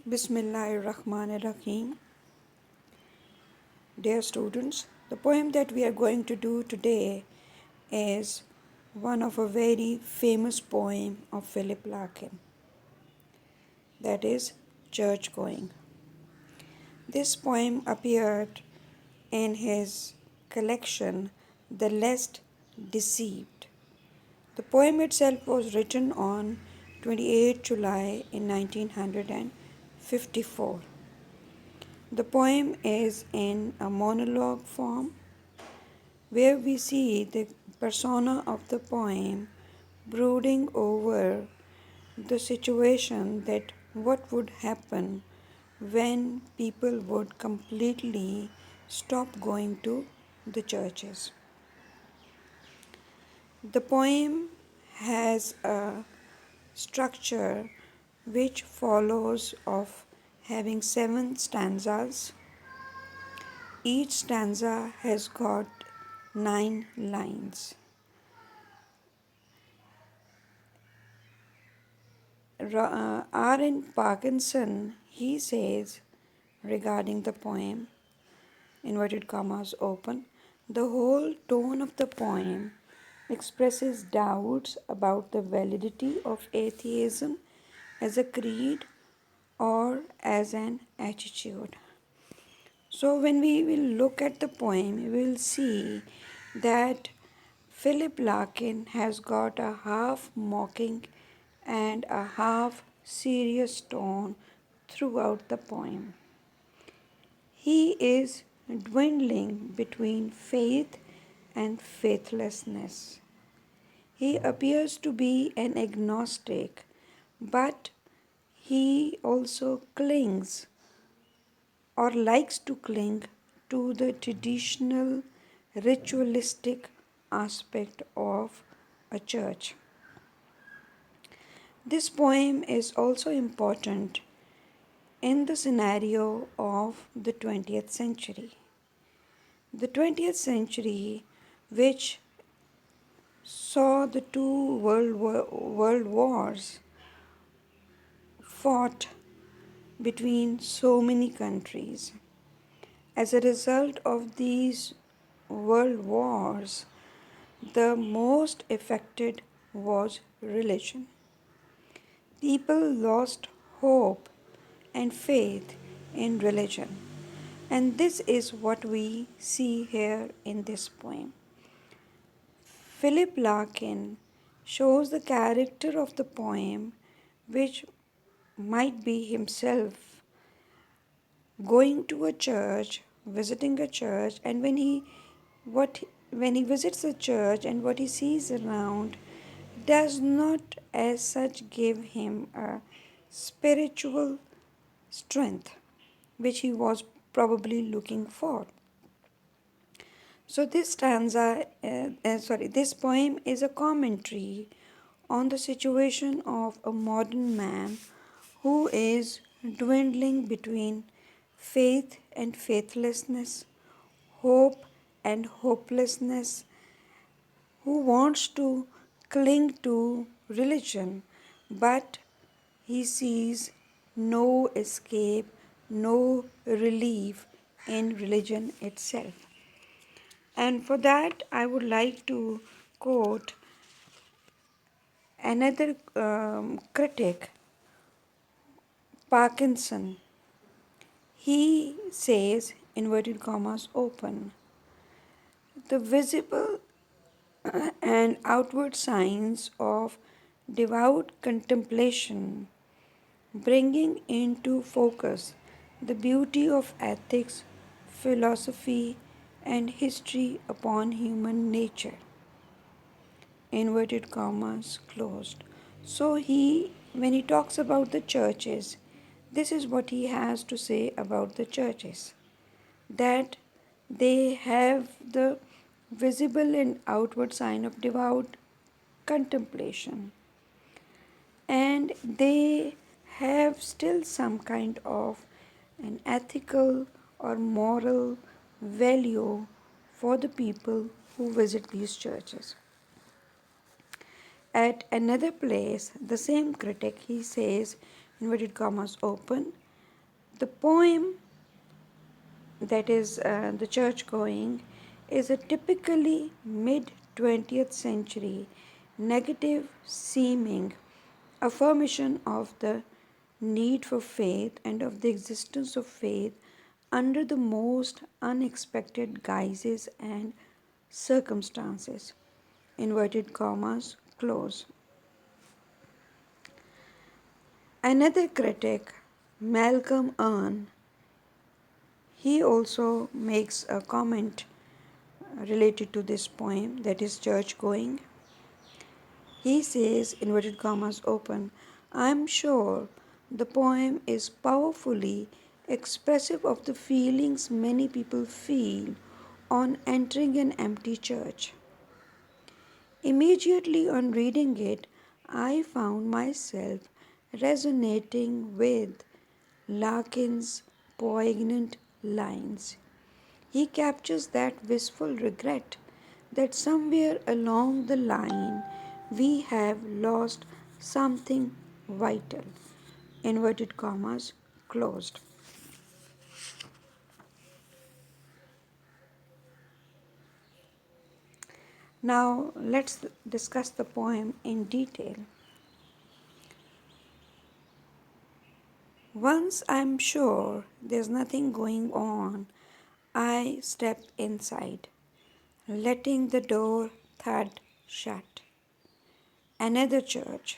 Bismillahirrahmanirrahim. Dear students, the poem that we are going to do today is one of a very famous poem of Philip Larkin, that is Church Going. This poem appeared in his collection The Less Deceived. The poem itself was written on 28 July in 1954. The poem is in a monologue form where we see the persona of the poem brooding over the situation that what would happen when people would completely stop going to the churches. The poem has a structure which follows of having 7 stanzas. Each stanza has got 9 lines. R. N. Parkinson, he says regarding the poem, inverted commas open, the whole tone of the poem expresses doubts about the validity of atheism as a creed or as an attitude. So when we will look at the poem, we will see that Philip Larkin has got a half mocking and a half serious tone throughout the poem. He is dwindling between faith and faithlessness. He appears to be an agnostic, but he also clings or likes to cling to the traditional ritualistic aspect of a church. This poem is also important in the scenario of the 20th century. The 20th century, which saw the two world wars fought between so many countries. As a result of these world wars, the most affected was religion. People lost hope and faith in religion. And this is what we see here in this poem. Philip Larkin shows the character of the poem, which might be himself going to a church, visiting a church, and when he visits a church and what he sees around does not as such give him a spiritual strength which he was probably looking for. So this poem is a commentary on the situation of a modern man who is dwindling between faith and faithlessness, hope and hopelessness, who wants to cling to religion, but he sees no escape, no relief in religion itself. And for that, I would like to quote another critic, Parkinson. He says, inverted commas open, the visible and outward signs of devout contemplation, bringing into focus the beauty of ethics, philosophy, and history upon human nature. Inverted commas closed. So when he talks about the churches, this is what he has to say about the churches, that they have the visible and outward sign of devout contemplation, and they have still some kind of an ethical or moral value for the people who visit these churches. At another place, the same critic, he says, inverted commas open, The poem, that is the church going, is a typically mid 20th century negative seeming affirmation of the need for faith and of the existence of faith under the most unexpected guises and circumstances. Inverted commas, close. Another critic, Malcolm Earn, he also makes a comment related to this poem, that is church going. He says, inverted commas open, I am sure the poem is powerfully expressive of the feelings many people feel on entering an empty church. Immediately on reading it, I found myself resonating with Larkin's poignant lines. He captures that wistful regret that somewhere along the line we have lost something vital. Inverted commas closed. Now let's discuss the poem in detail. Once I'm sure there's nothing going on, I step inside, letting the door thud shut. Another church,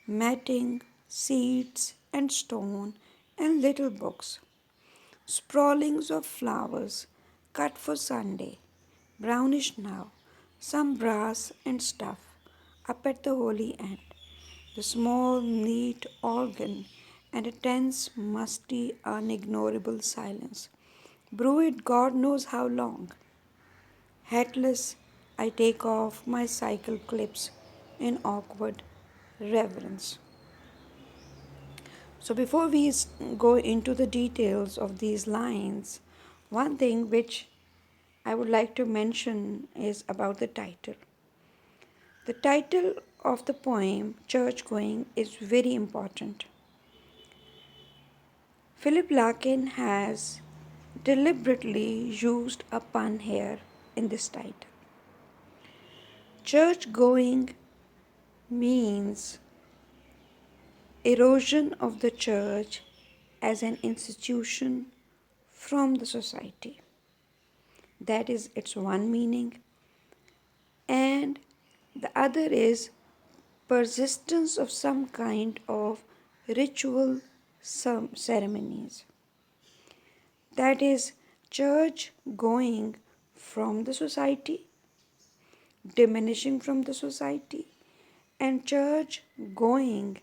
matting, seats, and stone, and little books, sprawlings of flowers cut for Sunday, brownish now, some brass and stuff, up at the holy end, the small, neat organ, and a tense, musty, unignorable silence. Brew it God knows how long. Hatless, I take off my cycle clips in awkward reverence. So, before we go into the details of these lines, one thing which I would like to mention is about the title. The title of the poem, Church Going, is very important. Philip Larkin has deliberately used a pun here in this title. Church going means erosion of the church as an institution from the society. That is its one meaning. And the other is persistence of some kind of ritual ceremonies. That is church going from the society, diminishing from the society, and church going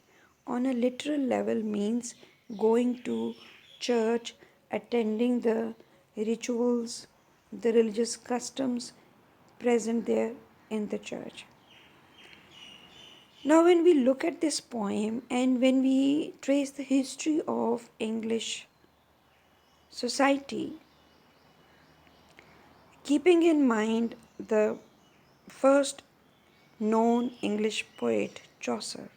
on a literal level means going to church, attending the rituals, the religious customs present there in the church. Now, when we look at this poem and when we trace the history of English society, keeping in mind the first known English poet, Chaucer,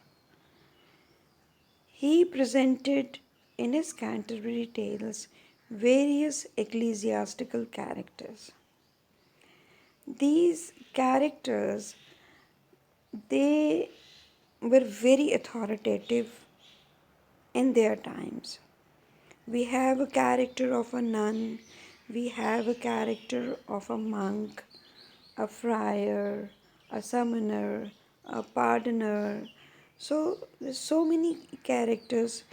he presented in his Canterbury Tales various ecclesiastical characters. These characters, they were very authoritative in their times. We have a character of a nun, we have a character of a monk, a friar, a summoner, a pardoner. So there's so many characters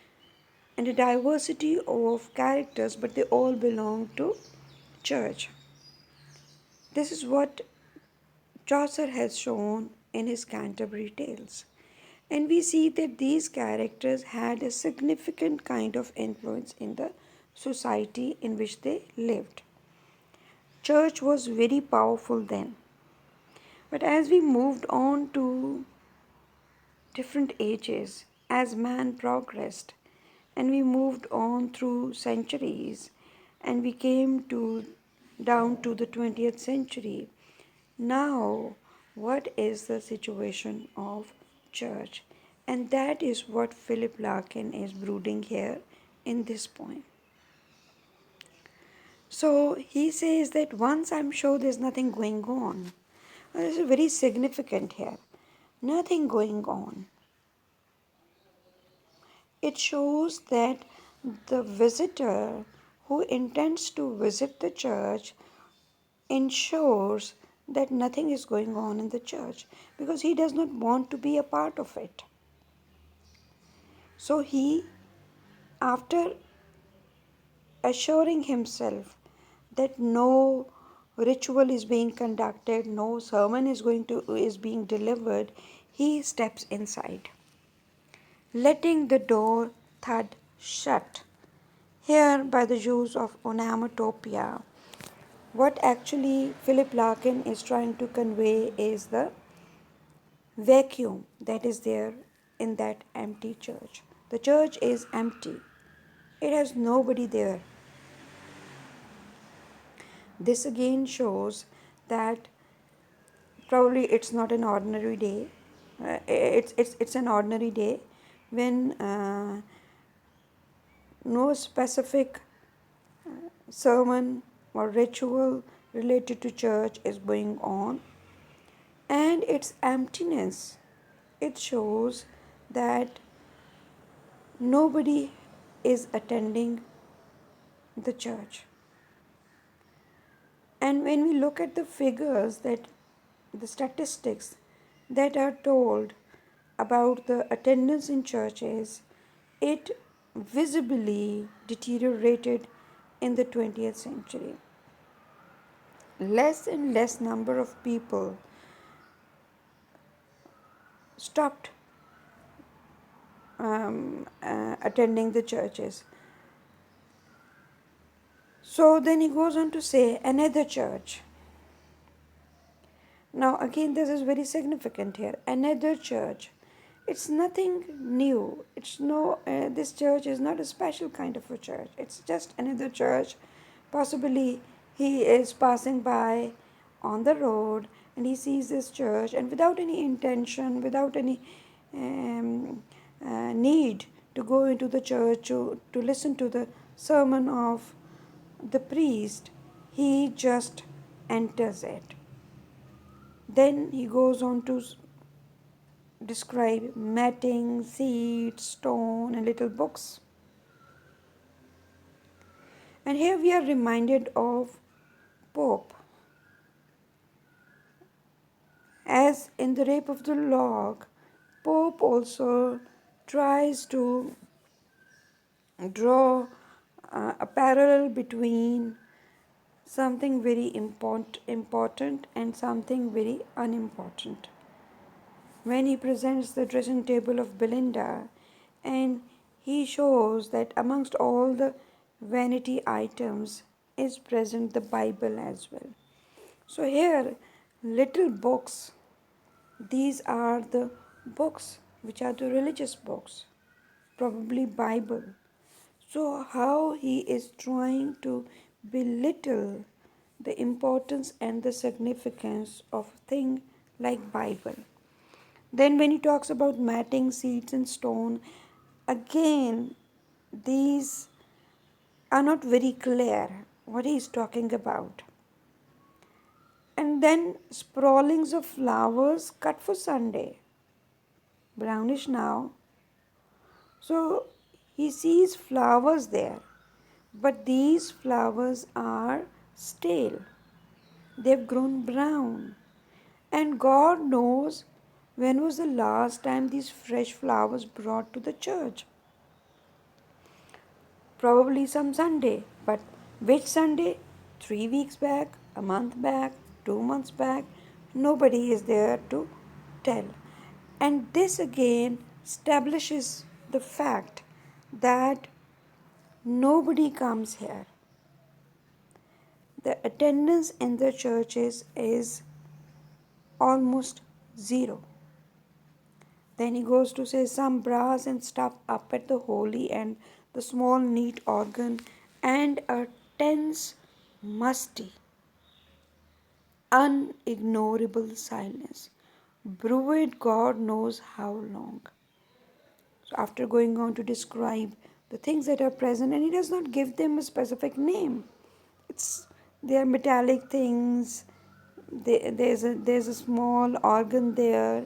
and a diversity of characters, but they all belong to church. This is what Chaucer has shown in his Canterbury Tales. And we see that these characters had a significant kind of influence in the society in which they lived. Church was very powerful then. But as we moved on to different ages, as man progressed, and we moved on through centuries, and we came to down to the 20th century, now what is the situation of church? And that is what Philip Larkin is brooding here in this poem. So he says that once I'm sure there's nothing going on. This is very significant here. Nothing going on. It shows that the visitor who intends to visit the church ensures that nothing is going on in the church because he does not want to be a part of it. So he, after assuring himself that no ritual is being conducted, no sermon is being delivered, he steps inside, letting the door thud shut. Here, by the use of onomatopoeia, what actually Philip Larkin is trying to convey is the vacuum that is there in that empty church. The church is empty, it has nobody there. This again shows that probably it's not an ordinary day. It's an ordinary day when no specific sermon or ritual related to church is going on, and its emptiness, it shows that nobody is attending the church. And when we look at the figures, that the statistics that are told about the attendance in churches, it visibly deteriorated in the 20th century. Less and less number of people stopped attending the churches. So then he goes on to say another church. Now again, this is very significant here. Another church. It's nothing new. It's no. This church is not a special kind of a church. It's just another church. Possibly he is passing by on the road and he sees this church, and without any intention, without any need to go into the church to listen to the sermon of the priest, he just enters it. Then he goes on to describe matting, seats, stone, and little books. And here we are reminded of Pope. As in the Rape of the Lock, Pope also tries to draw a parallel between something very important and something very unimportant. When he presents the dressing table of Belinda, and he shows that amongst all the vanity items is present the Bible as well. So here, little books, these are the books which are the religious books, probably Bible. So how he is trying to belittle the importance and the significance of a thing like Bible. Then when he talks about matting, seats and stone, again these are not very clear what he is talking about. And then sprawlings of flowers cut for Sunday, brownish now. So he sees flowers there, but these flowers are stale. They've grown brown. And God knows when was the last time these fresh flowers brought to the church. Probably some Sunday, but which Sunday? 3 weeks back, a month back, 2 months back. Nobody is there to tell. And this again establishes the fact that nobody comes here. The attendance in the churches is almost zero. Then he goes to say some brass and stuff up at the holy end, the small neat organ, and a tense, musty, unignorable silence, brewed God knows how long. So after going on to describe the things that are present, and he does not give them a specific name. It's they are metallic things. There's a small organ there.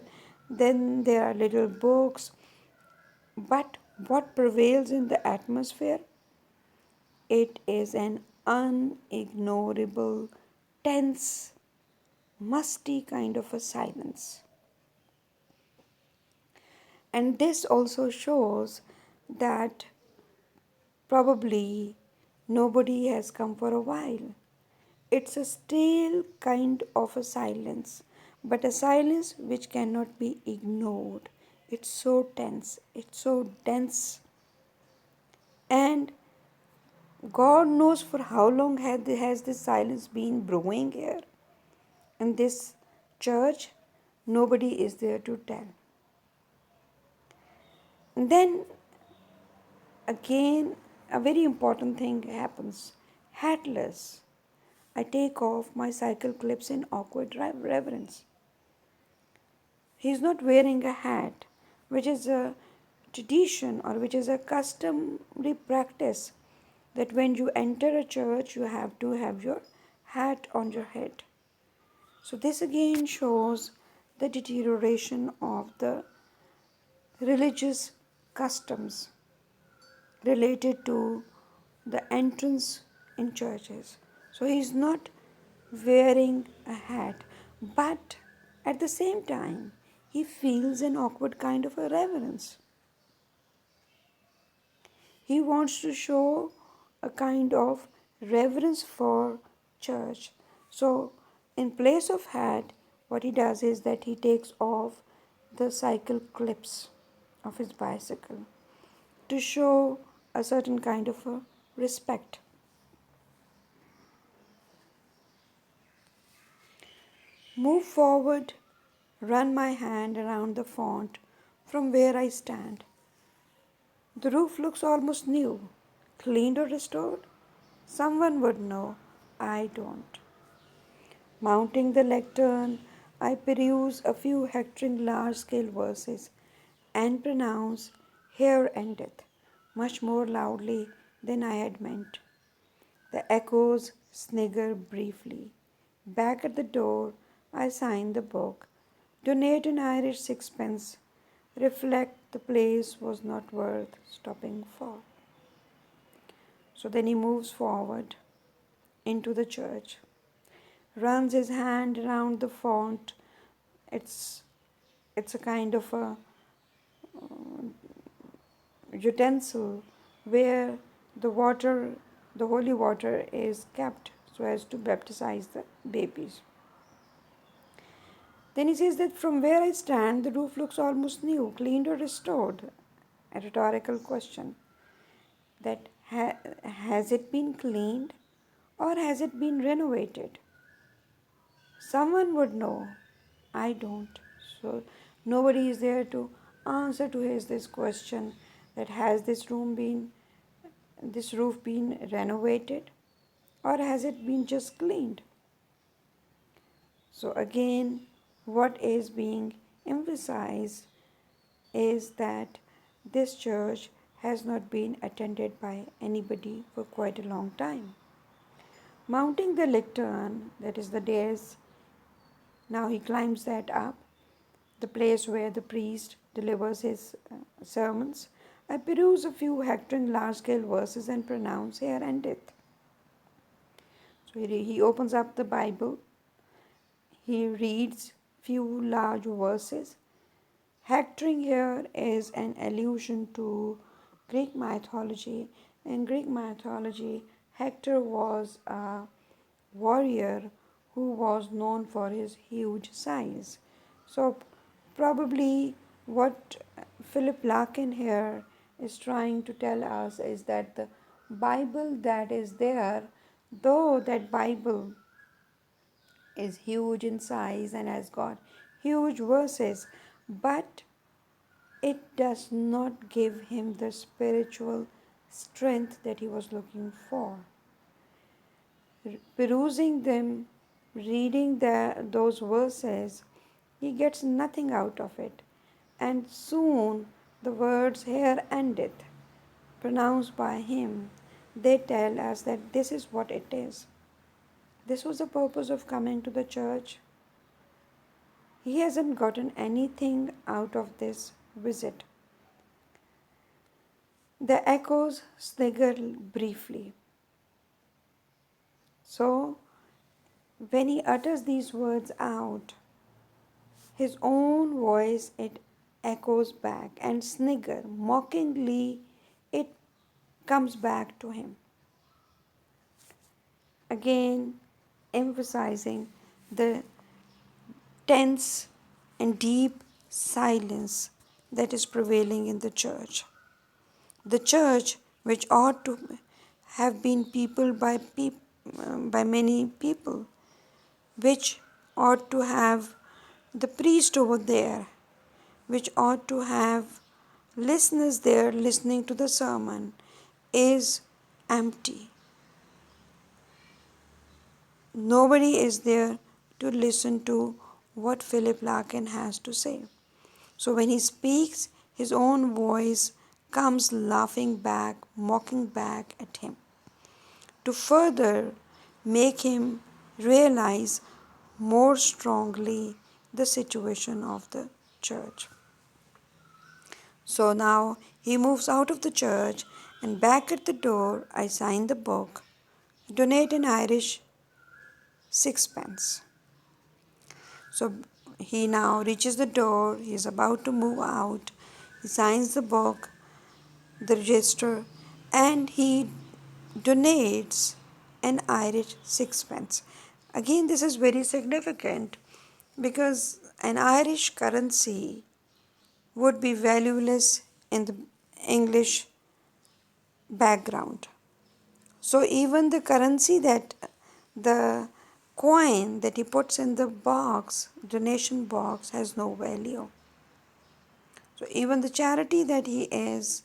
Then there are little books. But what prevails in the atmosphere? It is an unignorable, tense, musty kind of a silence. And this also shows that probably nobody has come for a while. It's a stale kind of a silence, but a silence which cannot be ignored. It's so tense, it's so dense, and God knows for how long has this silence been brewing here. In this church, nobody is there to tell. And then again, a very important thing happens. Hatless. I take off my cycle clips in awkward reverence. He's not wearing a hat, which is a tradition or which is a customary practice that when you enter a church, you have to have your hat on your head. So, this again shows the deterioration of the religious customs related to the entrance in churches. So, he's not wearing a hat, but at the same time, he feels an awkward kind of a reverence. He wants to show a kind of reverence for church. So, in place of hat, what he does is that he takes off the cycle clips of his bicycle to show a certain kind of a respect. Move forward, run my hand around the font from where I stand. The roof looks almost new, cleaned or restored. Someone would know, I don't. Mounting the lectern, I peruse a few hectoring large scale verses and pronounce, Here endeth, much more loudly than I had meant. The echoes snigger briefly. Back at the door, I sign the book, donate an Irish sixpence, reflect the place was not worth stopping for. So then he moves forward into the church, runs his hand around the font. It's it's a kind of a utensil where the water, the holy water, is kept so as to baptize the babies. Then he says that from where I stand, the roof looks almost new, cleaned or restored. A rhetorical question that has it been cleaned or has it been renovated? Someone would know. I don't. So nobody is there to answer to his this question that has this roof been renovated or has it been just cleaned? So again, what is being emphasized is that this church has not been attended by anybody for quite a long time. Mounting the lectern, that is the dais, now he climbs that up, the place where the priest delivers his sermons. I peruse a few hectoring large scale verses and pronounce, Here endeth. So he opens up the Bible, he reads few large verses. Hectoring here is an allusion to Greek mythology. In Greek mythology, Hector was a warrior who was known for his huge size. So, probably what Philip Larkin here is trying to tell us is that the Bible that is there, though that Bible is huge in size and has got huge verses, but it does not give him the spiritual strength that he was looking for. Perusing them, reading those verses, he gets nothing out of it. And soon the words here endeth. pronounced by him, they tell us that this is what it is. This was the purpose of coming to the church. He hasn't gotten anything out of this visit. The echoes sniggered briefly. So, when he utters these words out, his own voice it echoes back and snigger mockingly it comes back to him. Again, emphasizing the tense and deep silence that is prevailing in the church. The church, which ought to have been peopled by many people, which ought to have the priest over there, which ought to have listeners there listening to the sermon, is empty. Nobody is there to listen to what Philip Larkin has to say. So when he speaks, his own voice comes laughing back, mocking back at him, to further make him realize more strongly the situation of the church. So now he moves out of the church, and back at the door I sign the book, donate an Irish sixpence. So he now reaches the door, he is about to move out, he signs the book, the register, and he donates an Irish sixpence. Again, this is very significant because an Irish currency would be valueless in the English background. So even the currency that the coin that he puts in the box, donation box, has no value. So even the charity that he is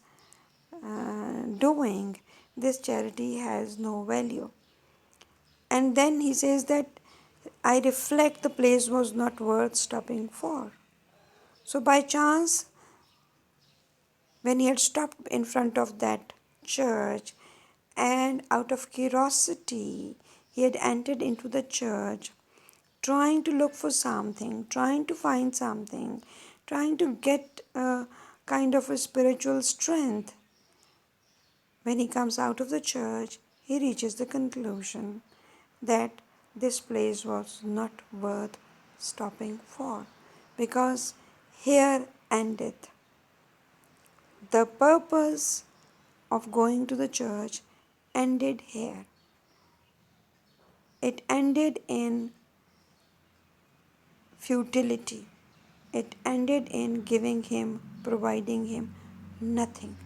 doing, this charity has no value. And then he says that I reflect the place was not worth stopping for. So by chance, when he had stopped in front of that church, and out of curiosity, he had entered into the church, trying to look for something, trying to find something, trying to get a kind of a spiritual strength. When he comes out of the church, he reaches the conclusion that this place was not worth stopping for, because here endeth the purpose of going to the church. Ended here. It ended in futility. It ended in giving him, providing him nothing.